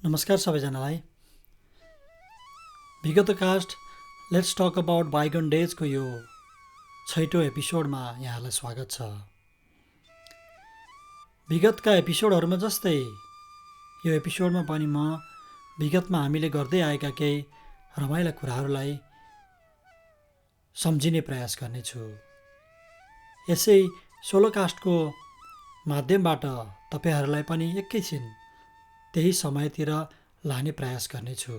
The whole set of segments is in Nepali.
नमस्कार सबैजनालाई। विगत कास्ट लेट्स टक अबाउट बाइगन डेजको यो 6औं एपिसोडमा यहाँलाई स्वागत छ। विगतका एपिसोडहरूमा जस्तै यो एपिसोडमा पनि म विगतमा हामीले गर्दै आएका केही रमाइला कुराहरूलाई सम्झिने प्रयास गर्नेछु। यसै सोलो कास्टको माध्यमबाट तपाईहरूलाई पनि एकैछिन त्यही समयतिर लाने प्रयास गर्नेछु।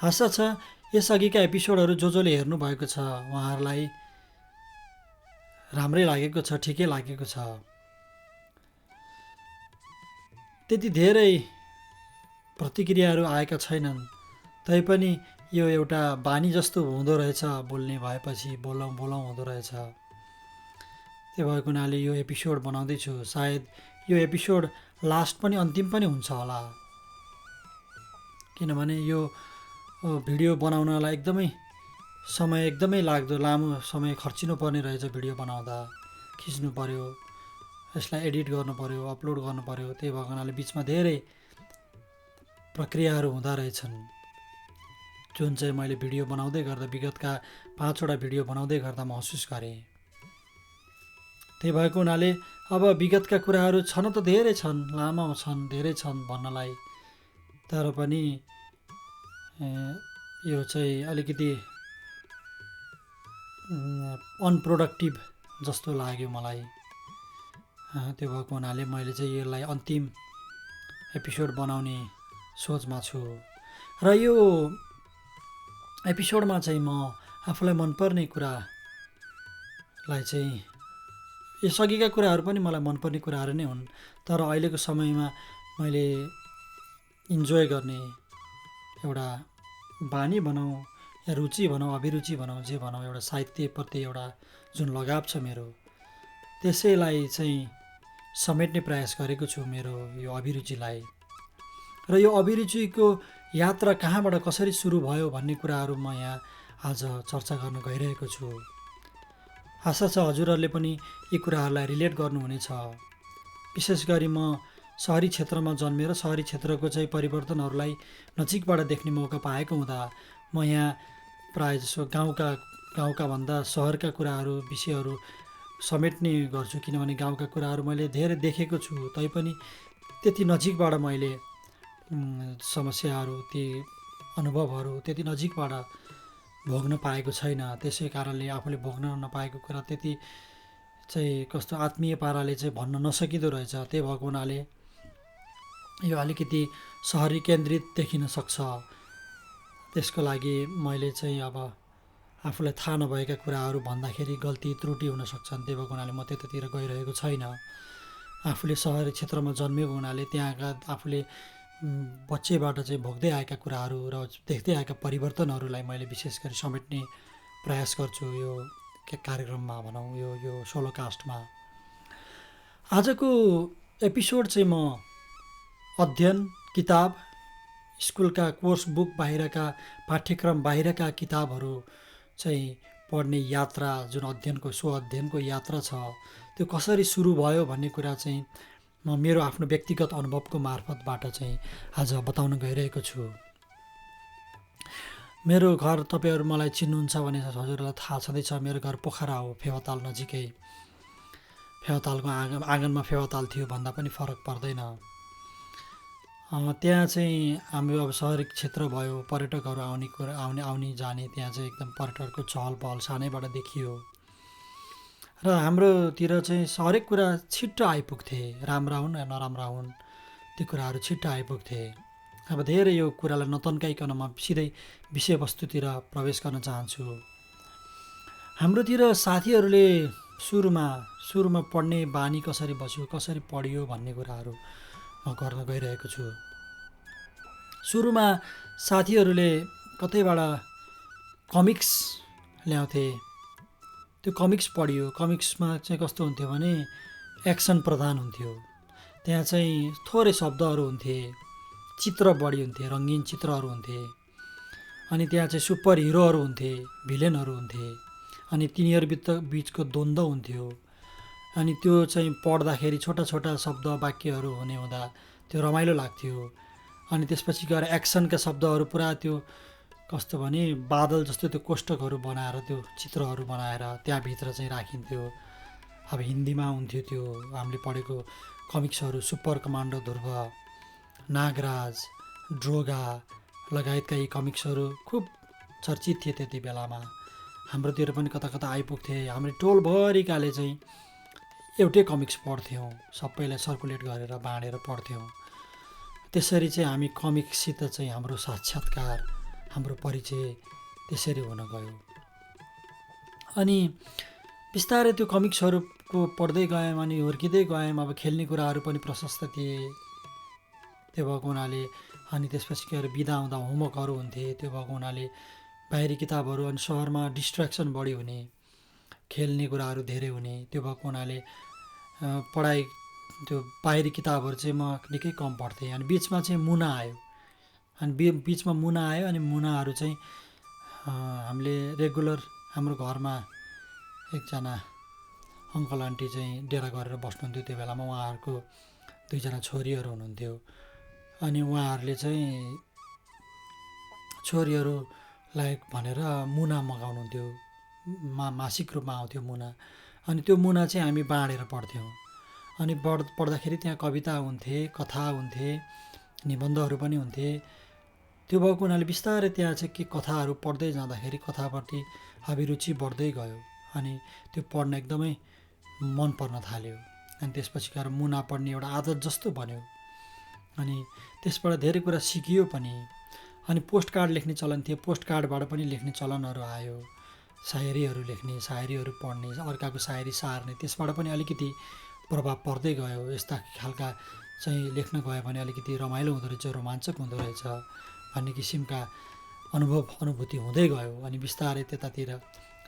आशा छ यसअघिका एपिसोडहरू जसले हेर्नुभएको छ उहाँहरूलाई राम्रै लागेको छ, ठिकै लागेको छ। त्यति धेरै प्रतिक्रियाहरू आएका छैनन्, तैपनि यो एउटा बानी जस्तो हुँदो रहेछ। बोल्ने भएपछि बोलौँ हुँदो रहेछ। त्यो भएको हुनाले यो एपिसोड बनाउँदैछु। सायद यो एपिसोड लास्ट पनि अन्तिम पनि हुन्छ होला, किनभने यो भिडियो बनाउनलाई एकदमै लाग्दो लामो समय खर्चिनु पर्ने रहेछ। भिडियो बनाउँदा खिच्नु पर्यो, यसलाई एडिट गर्नु पर्यो, अपलोड गर्नु पर्यो। त्यही भएको हुनाले बिचमा धेरै प्रक्रियाहरू हुँदा रहेछन्, जुन चाहिँ मैले भिडियो बनाउँदै गर्दा विगतका 5वटा भिडियो बनाउँदै गर्दा महसुस गरेँ। त्यही भएको हुनाले अब विगतका कुराहरू छन त धेरै छन्, लामो छन्, धेरै छन् भन्नलाई, तर पनि यो चाहिँ अलिकति अनप्रोडक्टिभ जस्तो लाग्यो मलाई। त्यो भएको हुनाले मैले चाहिँ यसलाई अन्तिम एपिसोड बनाउने सोचमा छु। र यो एपिसोडमा चाहिँ म आफूलाई मनपर्ने कुरालाई चाहिँ, यसअघिका कुराहरू पनि मलाई मनपर्ने कुराहरू नै हुन्, तर अहिलेको समयमा मैले इन्जोय गर्ने एउटा बानी भनौँ या रुचि भनौँ, अभिरुचि भनौँ, जे भनौँ, एउटा साहित्यप्रति एउटा जुन लगाव छ मेरो, त्यसैलाई चाहिँ समेट्ने प्रयास गरेको छु मेरो यो अभिरुचिलाई। र यो अभिरुचिको यात्रा कहाँबाट कसरी सुरु भयो भन्ने कुराहरू म यहाँ आज चर्चा गर्न गइरहेको छु। आशा छ हजुरहरूले पनि यी कुराहरूलाई रिलेट गर्नुहुनेछ। विशेष गरी म सहरी क्षेत्रमा जन्मेर सहरी क्षेत्रको चाहिँ परिवर्तनहरूलाई नजिकबाट देख्ने मौका पाएको हुँदा म यहाँ प्रायः जसो गाउँका भन्दा सहरका कुराहरू, विषयहरू समेट्ने गर्छु, किनभने गाउँका कुराहरू मैले धेरै देखेको छु। तैपनि त्यति नजिकबाट मैले समस्याहरू, ती अनुभवहरू त्यति नजिकबाट भोग्न पाएको छैन। त्यसै कारणले आफूले भोग्न नपाएको कुरा त्यति चाहिँ कस्तो आत्मीय पाराले चाहिँ भन्न नसकिँदो रहेछ। त्यही भएको हुनाले यो अलिकति सहरी केन्द्रित देखिन सक्छ। त्यसको लागि मैले चाहिँ अब आफूलाई थाहा नभएका कुराहरू भन्दाखेरि गल्ती त्रुटि हुन सक्छन्। त्यही भएको हुनाले म त्यतातिर गइरहेको छैन। आफूले सहरी क्षेत्रमा जन्मेको हुनाले त्यहाँका आफूले बच्चैबाट चाहिँ भोग्दै आएका कुराहरू र देख्दै आएका परिवर्तनहरूलाई मैले विशेष गरी समेट्ने प्रयास गर्छु यो कार्यक्रममा भनौँ, यो सोलो कास्टमा। आजको एपिसोड चाहिँ म अध्ययन, किताब, स्कुलका कोर्स बुक बाहिरका, पाठ्यक्रम बाहिरका किताबहरू चाहिँ पढ्ने यात्रा, जुन अध्ययनको यात्रा छ, त्यो कसरी सुरु भयो भन्ने कुरा चाहिँ म मेरो आफ्नो व्यक्तिगत अनुभवको मार्फतबाट चाहिँ आज बताउन गइरहेको छु। मेरो घर तपाईँहरू मलाई चिन्नुहुन्छ भने हजुरलाई थाहा छँदैछ, मेरो घर पोखरा हो, फेवाताल नजिकै। फेवातालको आँगनमा फेवाताल थियो भन्दा पनि फरक पर्दैन। त्यहाँ चाहिँ हाम्रो अब सहरी क्षेत्र भयो, पर्यटकहरू आउने जाने, त्यहाँ चाहिँ एकदम पर्यटकको चहल पहल सानैबाट देखियो। र हाम्रोतिर चाहिँ हरेक कुरा छिट्टो आइपुग्थे, राम्रा हुन् या नराम्रा हुन्, ती कुराहरू छिट्टो आइपुग्थे। अब धेरै यो कुरालाई नतन्काइकन म सिधै विषयवस्तुतिर प्रवेश गर्न चाहन्छु। हाम्रोतिर साथीहरूले सुरुमा पढ्ने बानी कसरी बस्यो, कसरी पढियो भन्ने कुराहरू म गर्न गइरहेको छु। सुरुमा साथीहरूले कतैबाट कमिक्स ल्याउँथे, त्यो कमिक्स पढियो। कमिक्समा चाहिँ कस्तो हुन्थ्यो भने एक्सन प्रधान हुन्थ्यो। त्यहाँ चाहिँ थोरै शब्दहरू हुन्थे, चित्र बढी हुन्थे, रङ्गीन चित्रहरू हुन्थे। अनि त्यहाँ चाहिँ सुपर हिरोहरू हुन्थे, भिलेनहरू हुन्थे, अनि तिनीहरू बिचको द्वन्द्व हुन्थ्यो। अनि त्यो चाहिँ पढ्दाखेरि छोटा छोटा शब्द वाक्यहरू हुँदा त्यो रमाइलो लाग्थ्यो। अनि त्यसपछि गएर एक्सनका शब्दहरू पुरा त्यो कस्तो भने बादल जस्तो त्यो कोष्टकहरू बनाएर त्यो चित्रहरू बनाएर त्यहाँभित्र चाहिँ राखिन्थ्यो। अब हिन्दीमा हुन्थ्यो त्यो हामीले पढेको कमिक्सहरू सुपर कमान्डो ध्रुव, नागराज, ड्रोगा लगायतका यी कमिक्सहरू खुब चर्चित थिए त्यति बेलामा। हाम्रोतिर पनि कता कता आइपुग्थे। हाम्रो टोलभरिकाले चाहिँ एउटै कमिक्स पढ्थ्यौँ, सबैलाई सर्कुलेट गरेर बाँडेर पढ्थ्यौँ। त्यसरी चाहिँ हामी कमिक्ससित चाहिँ हाम्रो साक्षात्कार, हाम्रो परिचय त्यसरी हुन गयो। अनि बिस्तारै त्यो कमिक्सहरूको पढ्दै गयौँ अनि हुर्किँदै गयौँ। अब खेल्ने कुराहरू पनि प्रशस्त थिए त्यो भएको हुनाले। अनि त्यसपछि गएर बिदा हुँदा होमवर्कहरू हुन्थे त्यो भएको हुनाले बाहिरी किताबहरू, अनि सहरमा डिस्ट्र्याक्सन बढी हुने, खेल्ने कुराहरू धेरै हुने त्यो भएको हुनाले पढाइ त्यो बाहिरी किताबहरू चाहिँ म निकै कम पढ्थेँ। अनि बिचमा चाहिँ मुना आयो। अनि बिचमा मुना आयो अनि मुनाहरू चाहिँ हामीले रेगुलर हाम्रो घरमा एकजना अङ्कल आन्टी चाहिँ डेरा गरेर बस्नुहुन्थ्यो त्यो बेलामा। उहाँहरूको 2 जना छोरीहरू हुनुहुन्थ्यो। अनि उहाँहरूले चाहिँ छोरीहरूलाई भनेर मुना मगाउनुहुन्थ्यो। मासिक रूपमा आउँथ्यो मुना। अनि त्यो मुना चाहिँ हामी बाँडेर पढ्थ्यौँ। अनि पढ्दाखेरि त्यहाँ कविता हुन्थे, कथा हुन्थे, निबन्धहरू पनि हुन्थे। त्यो भएको हुनाले बिस्तारै त्यहाँ चाहिँ के कथाहरू पढ्दै जाँदाखेरि कथाप्रति अभिरुचि बढ्दै गयो। अनि त्यो पढ्न एकदमै मन पर्न थाल्यो। अनि त्यसपछि गएर मुना पढ्ने एउटा आदत जस्तो बन्यो। अनि त्यसबाट धेरै कुरा सिकियो पनि। अनि पोस्ट कार्ड लेख्ने चलन थियो, पोस्ट कार्डबाट पनि लेख्ने चलनहरू आयो। सायरीहरू लेख्ने, सायरीहरू पढ्ने, अर्काको सायरी सार्ने, त्यसबाट पनि अलिकति प्रभाव पर्दै गयो। यस्ता खालका चाहिँ लेख्न गयो भने अलिकति रमाइलो हुँदो रहेछ, रोमाञ्चक हुँदो रहेछ भन्ने किसिमका अनुभूति हुँदै गयो। अनि बिस्तारै त्यतातिर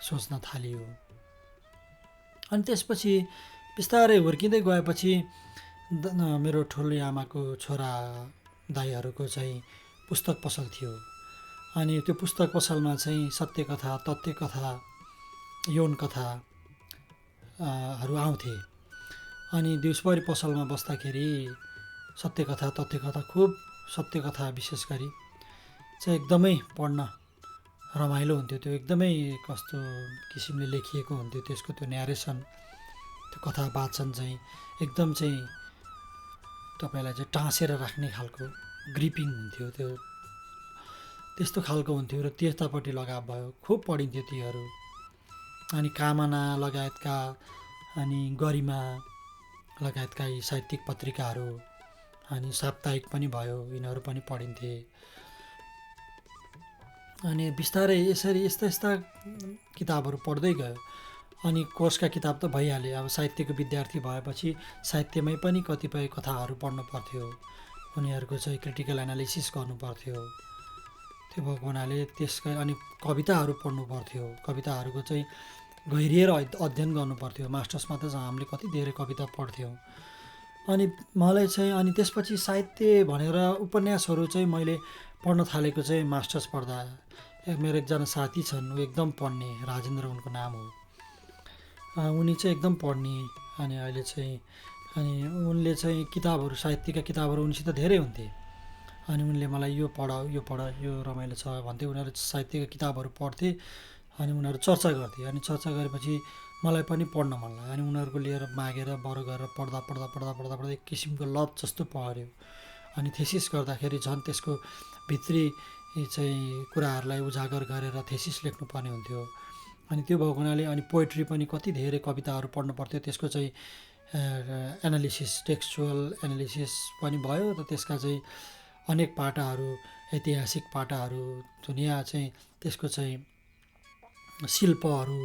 सोच्न थालियो। अनि त्यसपछि बिस्तारै हुर्किँदै गएपछि मेरो ठुलो आमाको छोरा दाइहरूको चाहिँ पुस्तक पसल थियो। अनि त्यो पुस्तक पसलमा चाहिँ सत्य कथा, तथ्य कथा, यौन कथाहरू आउँथे। अनि दिउँसभरि पसलमा बस्दाखेरि सत्य कथा, तथ्य कथा, खुब सत्य कथा विशेष गरी चाहिँ एकदमै पढ्न रमाइलो हुन्थ्यो। त्यो एकदमै कस्तो किसिमले लेखिएको हुन्थ्यो। त्यसको त्यो न्यारेसन, त्यो कथा वाचन चाहिँ एकदम चाहिँ तपाईँलाई चाहिँ टाँसेर राख्ने खालको ग्रिपिङ हुन्थ्यो। त्यो त्यस्तो खालको हुन्थ्यो र त्यतापट्टि लगाव भयो। खुब पढिन्थ्यो तीहरू। अनि कामना लगायतका, अनि गरिमा लगायतका यी साहित्यिक पत्रिकाहरू, अनि साप्ताहिक पनि भयो, यिनीहरू पनि पढिन्थे। अनि बिस्तारै यसरी यस्ता किताबहरू पढ्दै गयो। अनि कोर्सका किताब त भइहाल्यो। अब साहित्यको विद्यार्थी भएपछि साहित्यमै पनि कतिपय कथाहरू पढ्नु पर्थ्यो, उनीहरूको चाहिँ क्रिटिकल एनालिसिस गर्नु पर्थ्यो। त्यो भएको हुनाले त्यसका अनि कविताहरू पढ्नु पर्थ्यो। कविताहरूको चाहिँ गहिरिएर अध्ययन गर्नु पर्थ्यो। मास्टर्समा त हामीले कति धेरै कविता पढ्थ्यौँ। अनि मलाई चाहिँ अनि त्यसपछि साहित्य भनेर उपन्यासहरू चाहिँ मैले पढ्न थालेको चाहिँ मास्टर्स पढ्दा। मेरो एकजना साथी छन्, ऊ एकदम पढ्ने, राजेन्द्र उनको नाम हो। उनी चाहिँ एकदम पढ्ने। अनि अहिले चाहिँ अनि उनले चाहिँ किताबहरू, साहित्यका किताबहरू उनीसित धेरै हुन्थे। अनि उनले मलाई यो पढ, यो पढ, यो रमाइलो छ भन्थे। उनीहरू साहित्यका किताबहरू पढ्थे अनि उनीहरू चर्चा गर्थे। अनि चर्चा गरेपछि मलाई पनि पढ्न मन लाग्यो। अनि उनीहरूको लिएर मागेर बरो गरेर पढ्दा एक किसिमको लत जस्तो पर्यो। अनि थेसिस गर्दाखेरि झन् त्यसको भित्री चाहिँ कुराहरूलाई उजागर गरेर थेसिस लेख्नुपर्ने हुन्थ्यो। अनि त्यो भएको हुनाले अनि पोइट्री पनि कति धेरै कविताहरू पढ्नु पर्थ्यो। त्यसको चाहिँ एनालिसिस, टेक्स्चुअल एनालिसिस पनि भयो। र त्यसका चाहिँ अनेक पाटाहरू, ऐतिहासिक पाटाहरू, दुनियाँ चाहिँ त्यसको चाहिँ शिल्पहरू,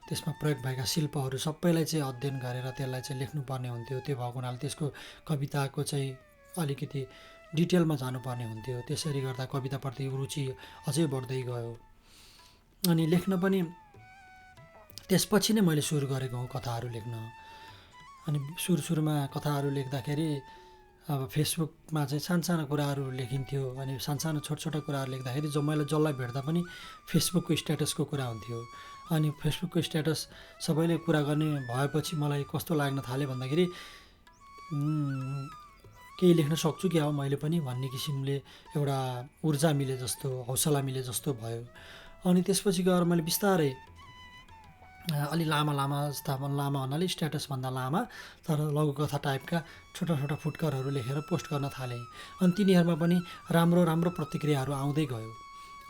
त्यसमा प्रयोग भएका शिल्पहरू सबैलाई चाहिँ अध्ययन गरेर त्यसलाई चाहिँ लेख्नुपर्ने हुन्थ्यो। त्यो भएको हुनाले त्यसको कविताको चाहिँ अलिकति डिटेलमा जानुपर्ने हुन्थ्यो। त्यसरी गर्दा कविताप्रति रुचि अझै बढ्दै गयो। अनि लेख्न पनि त्यसपछि नै मैले सुरु गरेको हो कथाहरू लेख्न। अनि सुरुमा कथाहरू लेख्दाखेरि अब फेसबुकमा चाहिँ सानसानो कुराहरू लेखिन्थ्यो। अनि सानसानो छोटा कुराहरू लेख्दाखेरि मैले जसलाई भेट्दा पनि फेसबुकको स्ट्याटसको कुरा हुन्थ्यो। अनि फेसबुकको स्ट्याटस सबैले कुरा गर्ने भएपछि मलाई कस्तो लाग्न थाल्यो भन्दाखेरि केही लेख्न सक्छु क्या हो मैले पनि भन्ने किसिमले एउटा ऊर्जा मिले जस्तो, हौसला मिले जस्तो भयो। अनि त्यसपछि गएर मैले बिस्तारै अलि लामा जस्ता, लामा भन्नाले स्ट्याटसभन्दा लामा तर लघुकथा टाइपका छोटा छोटा फुटकरहरू लेखेर पोस्ट गर्न थालेँ। अनि तिनीहरूमा पनि राम्रो प्रतिक्रियाहरू आउँदै गयो।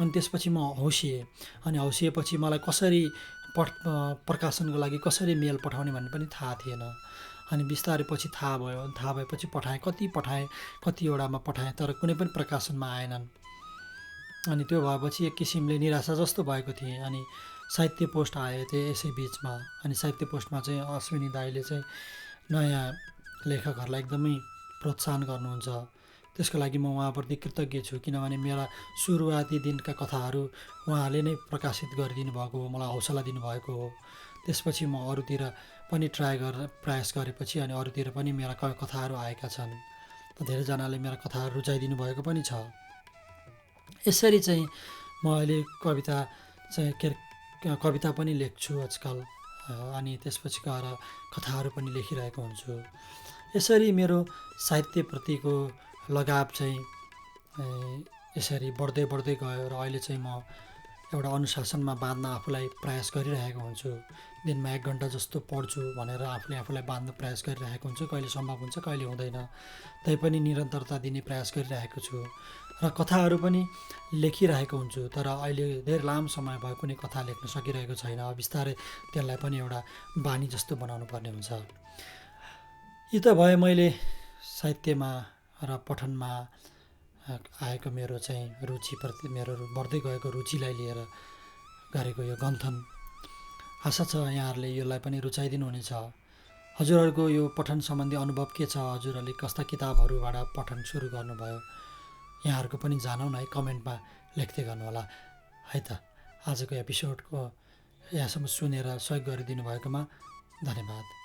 अनि त्यसपछि म हौसिएँ। अनि हौसिएपछि मलाई कसरी प्रकाशनको लागि कसरी मेल पठाउने भन्ने पनि थाहा थिएन। अनि बिस्तारै पछि थाहा भयो। थाहा भएपछि पठाएँ, कतिवटामा पठाएँ तर कुनै पनि प्रकाशनमा आएनन्। अनि त्यो भएपछि एक किसिमले निराशा जस्तो भएको थिएँ। अनि साहित्य पोस्ट आए थिए यसै बिचमा। अनि साहित्य पोस्टमा चाहिँ अश्विनी दाइले चाहिँ नयाँ लेखकहरूलाई एकदमै प्रोत्साहन गर्नुहुन्छ। त्यसको लागि म उहाँप्रति कृतज्ञ छु, किनभने मेरा सुरुवाती दिनका कथाहरू उहाँले नै प्रकाशित गरिदिनु भएको हो, मलाई हौसला दिनुभएको हो। त्यसपछि म अरूतिर पनि प्रयास गरेपछि अनि अरूतिर पनि मेरा कथाहरू आएका छन्। धेरैजनाले मेरा कथाहरू रुचाइदिनु भएको पनि छ। यसरी चाहिँ म अहिले कविता पनि लेख्छु आजकल। अनि त्यसपछि गएर कथाहरू पनि लेखिरहेको हुन्छु। यसरी मेरो साहित्यप्रतिको लगाव चाहिँ यसरी बढ्दै गयो र अहिले चाहिँ म एउटा अनुशासनमा बाँध्न आफूलाई प्रयास गरिरहेको हुन्छु। दिनमा 1 घन्टा जस्तो पढ्छु भनेर आफूलाई बाँध्न प्रयास गरिरहेको हुन्छु। कहिले सम्भव हुन्छ, कहिले हुँदैन। तैपनि निरन्तरता दिने प्रयास गरिरहेको छु र कथाहरू पनि लेखिरहेको हुन्छु। तर अहिले धेरै लामो समय भयो कुनै कथा लेख्न सकिरहेको छैन। बिस्तारै त्यसलाई पनि एउटा बानी जस्तो बनाउनु पर्ने हुन्छ। यी त भए मैले साहित्यमा र पठनमा आएको मेरो चाहिँ रुचिप्रति, मेरो बढ्दै गएको रुचिलाई लिएर गरेको यो गन्थन। आशा छ यहाँहरूले यसलाई पनि रुचाइदिनु हुनेछ। हजुरहरूको यो पठन सम्बन्धी अनुभव के छ? हजुरहरूले कस्ता किताबहरूबाट पठन सुरु गर्नुभयो? यहाँहरूको पनि जानौँ न है, कमेन्टमा लेख्दै गर्नुहोला है त। आजको एपिसोडको यहाँसम्म सुनेर सहयोग गरिदिनु भएकोमा धन्यवाद।